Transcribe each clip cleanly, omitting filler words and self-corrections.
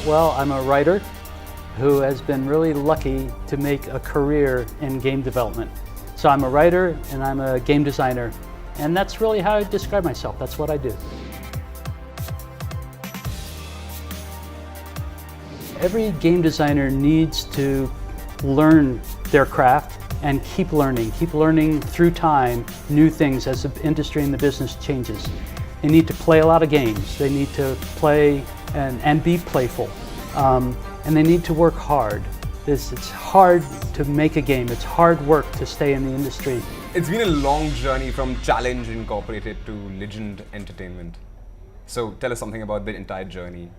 Well, I'm a writer who has been really lucky to make a career in game development. So I'm a writer and I'm a game designer, and that's really how I describe myself. That's what I do. Every game designer needs to learn their craft and keep learning through time new things as the industry and the business changes. They need to play a lot of games. They need to play and be playful. And they need to work hard. It's hard to make a game. It's hard work to stay in the industry. It's been a long journey from Challenge Incorporated to Legend Entertainment. So tell us something about the entire journey.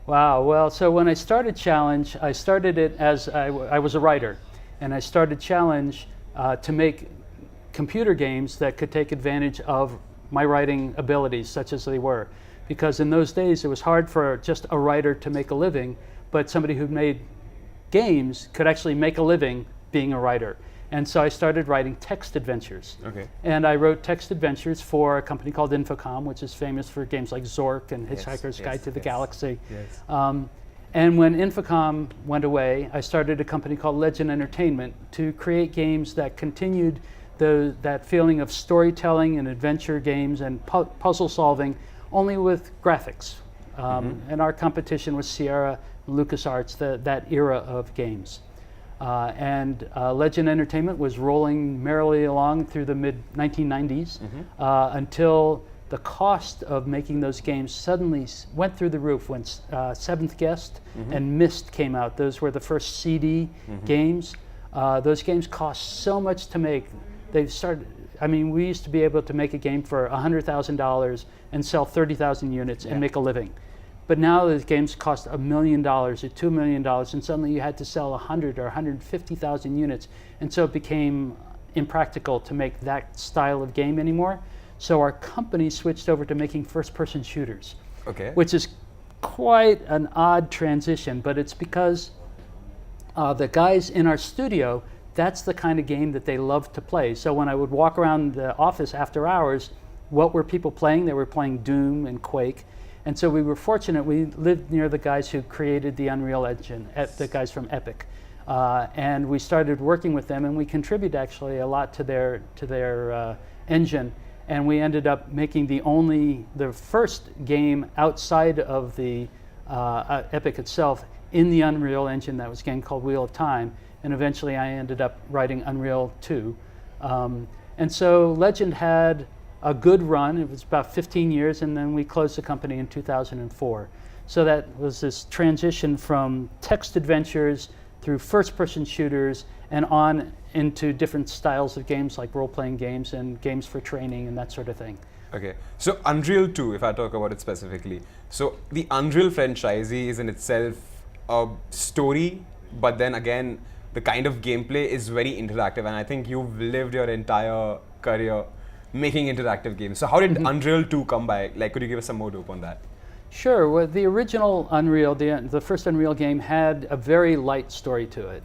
Wow, well, so when I started Challenge, I started it as I was a writer. And I started Challenge to make computer games that could take advantage of my writing abilities, such as they were. Because in those days, it was hard for just a writer to make a living, but somebody who made games could actually make a living being a writer. And so I started writing text adventures. Okay. And I wrote text adventures for a company called Infocom, which is famous for games like Zork and Hitchhiker's Guide to the Galaxy. Yes. And when Infocom went away, I started a company called Legend Entertainment to create games that continued that feeling of storytelling and adventure games and puzzle solving, only with graphics. And our competition was Sierra, LucasArts, that era of games. And Legend Entertainment was rolling merrily along through the mid-1990s until the cost of making those games suddenly went through the roof when Seventh Guest and Myst came out. Those were the first CD games. Those games cost so much to make. They started, I mean, we used to be able to make a game for $100,000 and sell 30,000 units and make a living. But now the games cost $1 million or $2 million, and suddenly you had to sell 100 or 150,000 units. And so it became impractical to make that style of game anymore. So our company switched over to making first-person shooters, which is quite an odd transition, but it's because the guys in our studio, that's the kind of game that they love to play. So when I would walk around the office after hours, what were people playing? They were playing Doom and Quake. And so we were fortunate. We lived near the guys who created the Unreal Engine, the guys from Epic. And we started working with them, and we contributed actually a lot to their engine. And we ended up making the first game outside of the Epic itself in the Unreal Engine. That was a game called Wheel of Time. And eventually I ended up writing Unreal 2. And so Legend had a good run. It was about 15 years, and then we closed the company in 2004. So that was this transition from text adventures through first-person shooters and on into different styles of games like role-playing games and games for training and that sort of thing. Okay, so Unreal 2, if I talk about it specifically. So the Unreal franchise is in itself a story, but then again, the kind of gameplay is very interactive, and I think you've lived your entire career making interactive games. So how did Unreal 2 come by? Like, could you give us some more dope on that? Sure. Well, the original Unreal, the first Unreal game, had a very light story to it.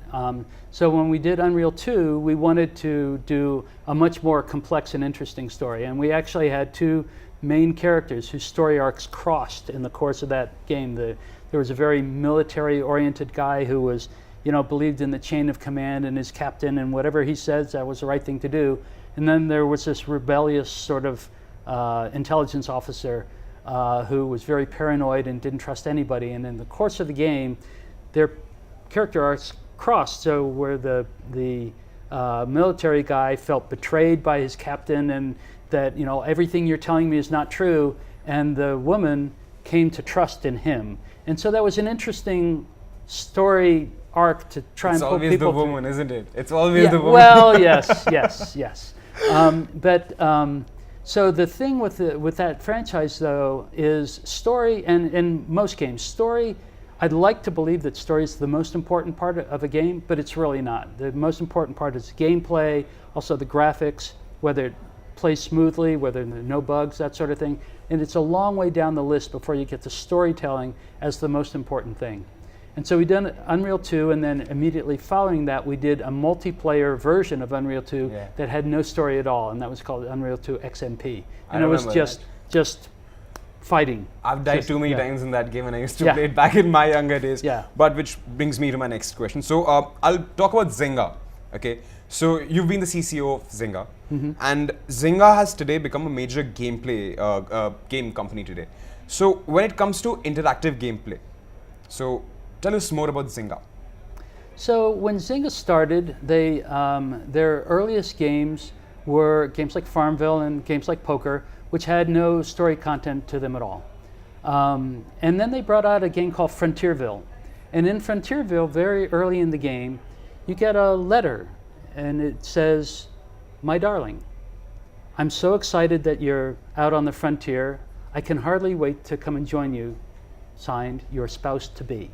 So when we did Unreal 2, we wanted to do a much more complex and interesting story. And we actually had two main characters whose story arcs crossed in the course of that game. There was a very military-oriented guy who was, believed in the chain of command and his captain, and whatever he says, that was the right thing to do. And then there was this rebellious sort of intelligence officer who was very paranoid and didn't trust anybody. And in the course of the game, their character arcs crossed. So where the military guy felt betrayed by his captain and that everything you're telling me is not true, and the woman came to trust in him. And so that was an interesting story arc to try and put people through. It's always the woman, isn't it? It's always the woman. Well, yes. So the thing with that franchise, though, is story, and in most games, story, I'd like to believe that story is the most important part of a game, but it's really not. The most important part is gameplay, also the graphics, whether it plays smoothly, whether there are no bugs, that sort of thing. And it's a long way down the list before you get to storytelling as the most important thing. And so we did Unreal 2, and then immediately following that, we did a multiplayer version of Unreal 2 that had no story at all, and that was called Unreal 2 XMP. And it was just fighting. I've died Just- too many yeah. times in that game, and I used to Yeah. play it back in my younger days. Yeah. But which brings me to my next question. So I'll talk about Zynga. Okay. So you've been the CCO of Zynga, and Zynga has today become a major game company today. So when it comes to interactive gameplay, so tell us more about Zynga. So when Zynga started, their earliest games were games like Farmville and games like poker, which had no story content to them at all. And then they brought out a game called Frontierville. And in Frontierville, very early in the game, you get a letter, and it says, "My darling, I'm so excited that you're out on the frontier. I can hardly wait to come and join you. Signed, your spouse-to-be."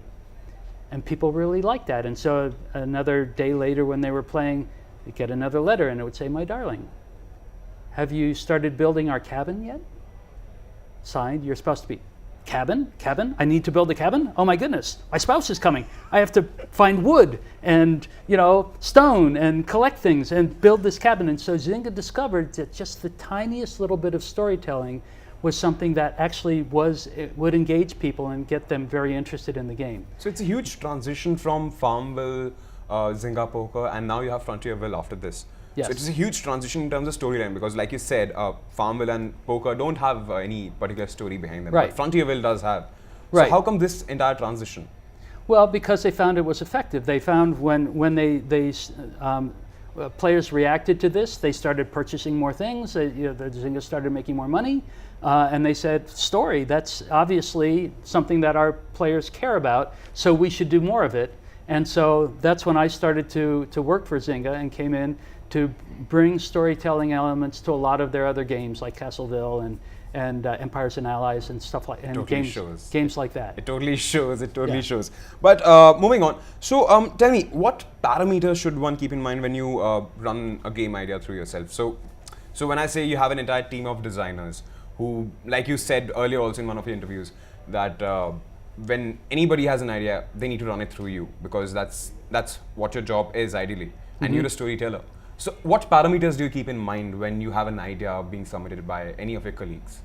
And people really liked that. And so another day later when they were playing, they'd get another letter and it would say, "My darling, have you started building our cabin yet? Signed, your spouse-to-be." Cabin? Cabin? I need to build a cabin? Oh my goodness, my spouse is coming. I have to find wood and stone and collect things and build this cabin. And so Zynga discovered that just the tiniest little bit of storytelling was something that actually would engage people and get them very interested in the game. So it's a huge transition from Farmville, Zynga Poker, and now you have Frontierville after this. Yes. So it's a huge transition in terms of storyline because, like you said, Farmville and Poker don't have any particular story behind them. Right. But Frontierville does have. Right. So how come this entire transition? Well, because they found it was effective. They found when players reacted to this, they started purchasing more things. The Zynga started making more money, and they said, "Story. That's obviously something that our players care about. So we should do more of it." And so that's when I started to work for Zynga and came in to bring storytelling elements to a lot of their other games like Castleville and Empires and Allies and stuff like and Totally shows. games like that. It totally shows. It totally Yeah. shows. But moving on. So tell me, what parameters should one keep in mind when you run a game idea through yourself? So when I say you have an entire team of designers who, like you said earlier also in one of your interviews, that when anybody has an idea, they need to run it through you because that's what your job is ideally, and you're a storyteller. So what parameters do you keep in mind when you have an idea being submitted by any of your colleagues?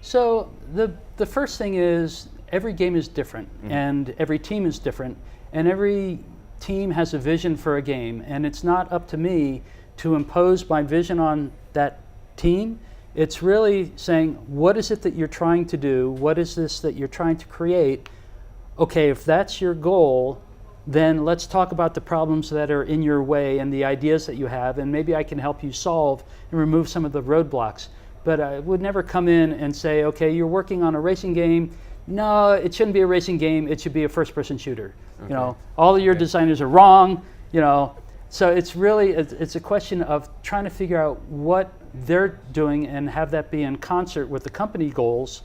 So the first thing is every game is different and every team is different and every team has a vision for a game, and it's not up to me to impose my vision on that team. It's really saying, what is it that you're trying to do? What is this that you're trying to create? Okay, if that's your goal, then let's talk about the problems that are in your way and the ideas that you have, and maybe I can help you solve and remove some of the roadblocks. But I would never come in and say, okay, you're working on a racing game. No, it shouldn't be a racing game. It should be a first-person shooter. Okay. All of your designers are wrong. So it's really it's a question of trying to figure out what they're doing and have that be in concert with the company goals,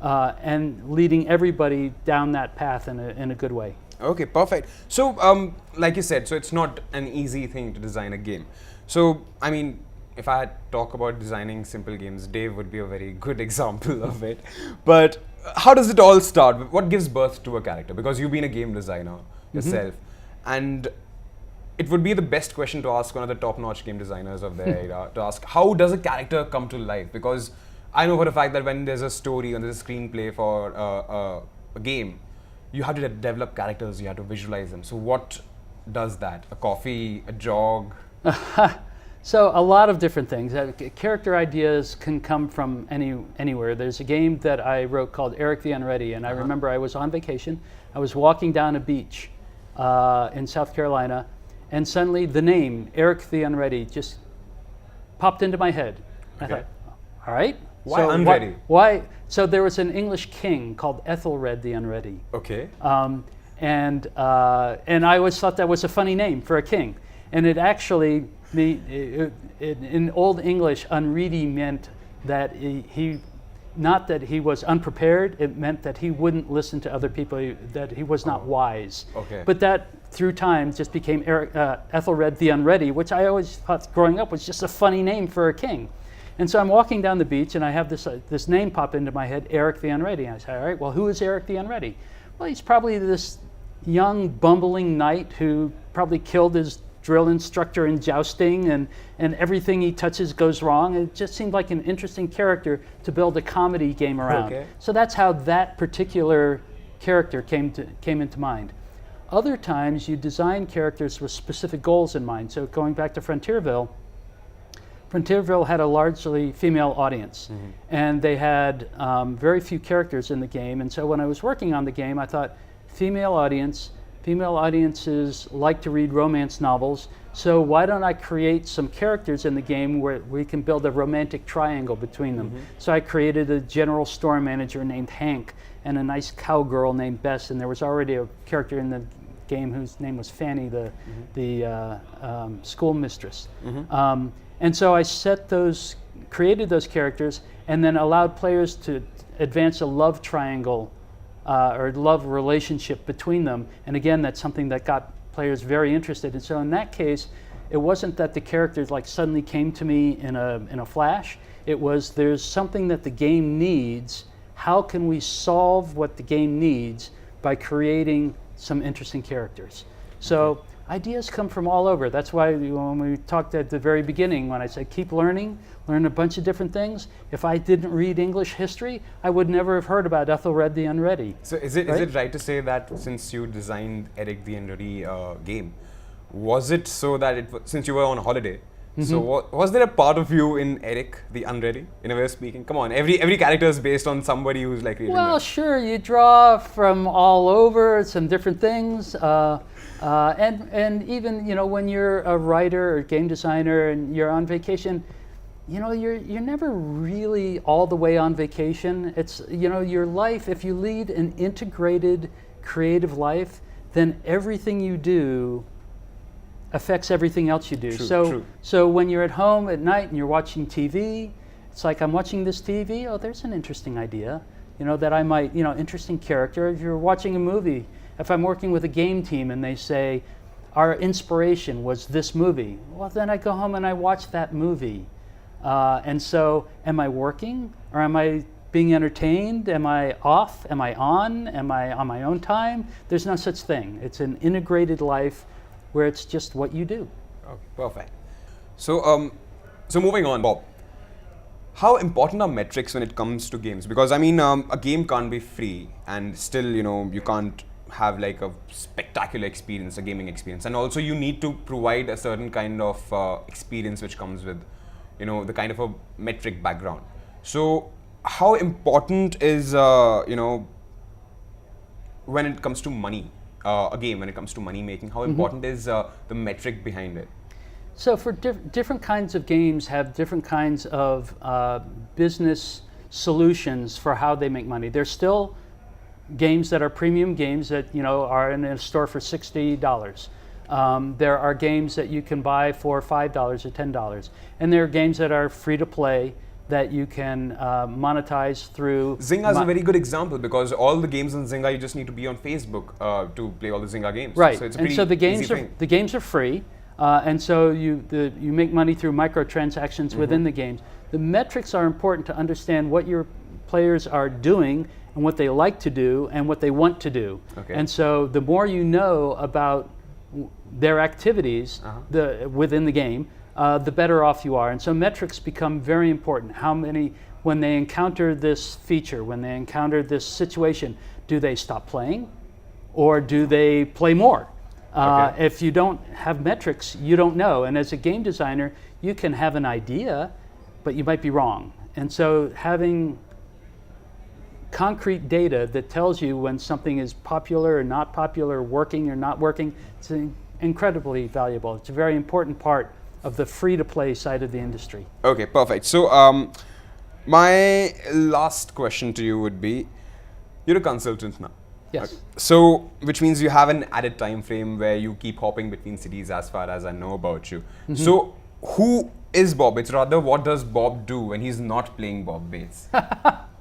and leading everybody down that path in a good way. Okay, perfect. So, like you said, so it's not an easy thing to design a game. So, I mean, if I had talk about designing simple games, Dave would be a very good example of it. But how does it all start? What gives birth to a character? Because you've been a game designer yourself, and it would be the best question to ask one of the top-notch game designers of their era, to ask, how does a character come to life? Because I know for a fact that when there's a story and there's a screenplay for a game, you have to develop characters, you have to visualize them. So what does that? A coffee, a jog? So a lot of different things. Character ideas can come from anywhere. There's a game that I wrote called Eric the Unready, and I remember I was on vacation. I was walking down a beach in South Carolina, and suddenly the name Eric the Unready just popped into my head. Okay. I thought, all right. Why so Unready? Why? So there was an English king called Ethelred the Unready. Okay. And I always thought that was a funny name for a king. And it actually, in Old English, unready meant that he, not that he was unprepared, it meant that he wouldn't listen to other people, that he was not wise. Okay. But that, through time, just became Ethelred the Unready, which I always thought growing up was just a funny name for a king. And so I'm walking down the beach, and I have this name pop into my head, Eric the Unready. And I say, all right, well, who is Eric the Unready? Well, he's probably this young, bumbling knight who probably killed his drill instructor in jousting, and everything he touches goes wrong. It just seemed like an interesting character to build a comedy game around. Okay. So that's how that particular character came into mind. Other times you design characters with specific goals in mind. So going back to Frontierville had a largely female audience, and they had very few characters in the game. And so when I was working on the game, I thought, female audiences like to read romance novels, so why don't I create some characters in the game where we can build a romantic triangle between them? So I created a general store manager named Hank and a nice cowgirl named Bess, and there was already a character in the game whose name was Fanny, the school mistress. And so I created those characters, and then allowed players to advance a love triangle or love relationship between them. And again, that's something that got players very interested. And so in that case, it wasn't that the characters like suddenly came to me in a flash. It was, there's something that the game needs. How can we solve what the game needs by creating some interesting characters? So ideas come from all over. That's why when we talked at the very beginning, when I said keep learn a bunch of different things. If I didn't read English history, I would never have heard about Ethelred the Unready. So is it right to say that since you designed Eric the Unready game, was it so that since you were on holiday, so was there a part of you in Eric the Unready, in a way of speaking? Come on, every character is based on somebody who's like really. Well, sure, you draw from all over some different things, and even when you're a writer or game designer and you're on vacation, you're never really all the way on vacation. It's your life. If you lead an integrated, creative life, then everything you do affects everything else you do. So when you're at home at night and you're watching TV, it's like, I'm watching this TV. Oh, there's an interesting idea, that I might, interesting character. If you're watching a movie, if I'm working with a game team and they say, our inspiration was this movie, well, then I go home and I watch that movie. And so, am I working or am I being entertained? Am I off? Am I on? Am I on my own time? There's no such thing. It's an integrated life where it's just what you do. Okay, perfect. So, so moving on, Bob. How important are metrics when it comes to games? Because I mean, a game can't be free, and still, you can't have like a spectacular experience, a gaming experience, and also you need to provide a certain kind of experience which comes with, the kind of a metric background. So, how important is, when it comes to money? A game, when it comes to money making, how important is the metric behind it? So for different kinds of games have different kinds of business solutions for how they make money. There's still games that are premium games that are in a store for $60. There are games that you can buy for $5 or $10, and there are games that are free to play that you can monetize through. Zynga is a very good example, because all the games on Zynga, you just need to be on Facebook to play all the Zynga games. Right, so it's a and so the the games are free, and so you make money through microtransactions within the games. The metrics are important to understand what your players are doing and what they like to do and what they want to do. Okay. And so the more you know about their activities within the game, the better off you are. And so metrics become very important. How many, when they encounter this feature, when they encounter this situation, do they stop playing or do they play more? Okay. If you don't have metrics, you don't know. And as a game designer, you can have an idea, but you might be wrong. And so having concrete data that tells you when something is popular or not popular, working or not working, it's incredibly valuable. It's a very important part of the free-to-play side of the industry. Okay, perfect. So my last question to you would be, you're a consultant now. Yes. So, which means you have an added time frame where you keep hopping between cities, as far as I know about you. So, who is Bob Bates? Rather, what does Bob do when he's not playing Bob Bates?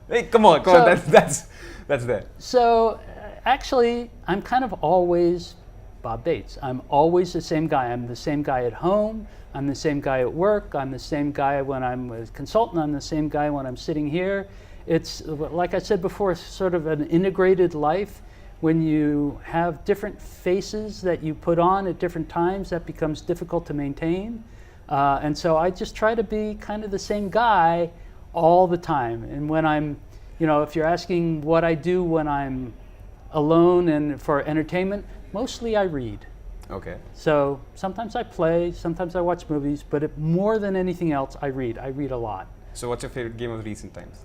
Hey, come on, that's there. So, actually, I'm kind of always Bob Bates. I'm always the same guy. I'm the same guy at home. I'm the same guy at work. I'm the same guy when I'm a consultant. I'm the same guy when I'm sitting here. It's, like I said before, sort of an integrated life when you have different faces that you put on at different times, that becomes difficult to maintain. And so I just try to be kind of the same guy all the time. And when I'm, if you're asking what I do when I'm alone and for entertainment, mostly I read. Okay. So sometimes I play, sometimes I watch movies, but more than anything else, I read. I read a lot. So what's your favorite game of recent times?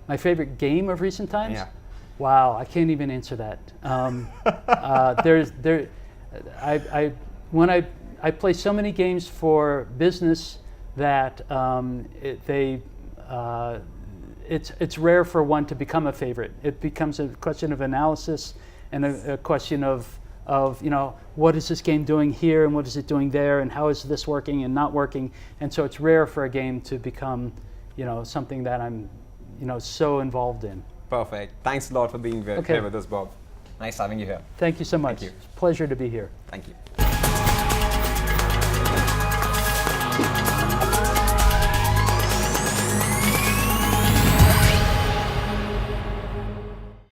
My favorite game of recent times? Yeah. Wow, I can't even answer that. When I play so many games for business that it's rare for one to become a favorite. It becomes a question of analysis and a question of what is this game doing here and what is it doing there and how is this working and not working. And so it's rare for a game to become something that I'm so involved in. Perfect. Thanks a lot for being here with us, Bob. Nice having you here. Thank you so much. Thank you. Pleasure to be here. Thank you.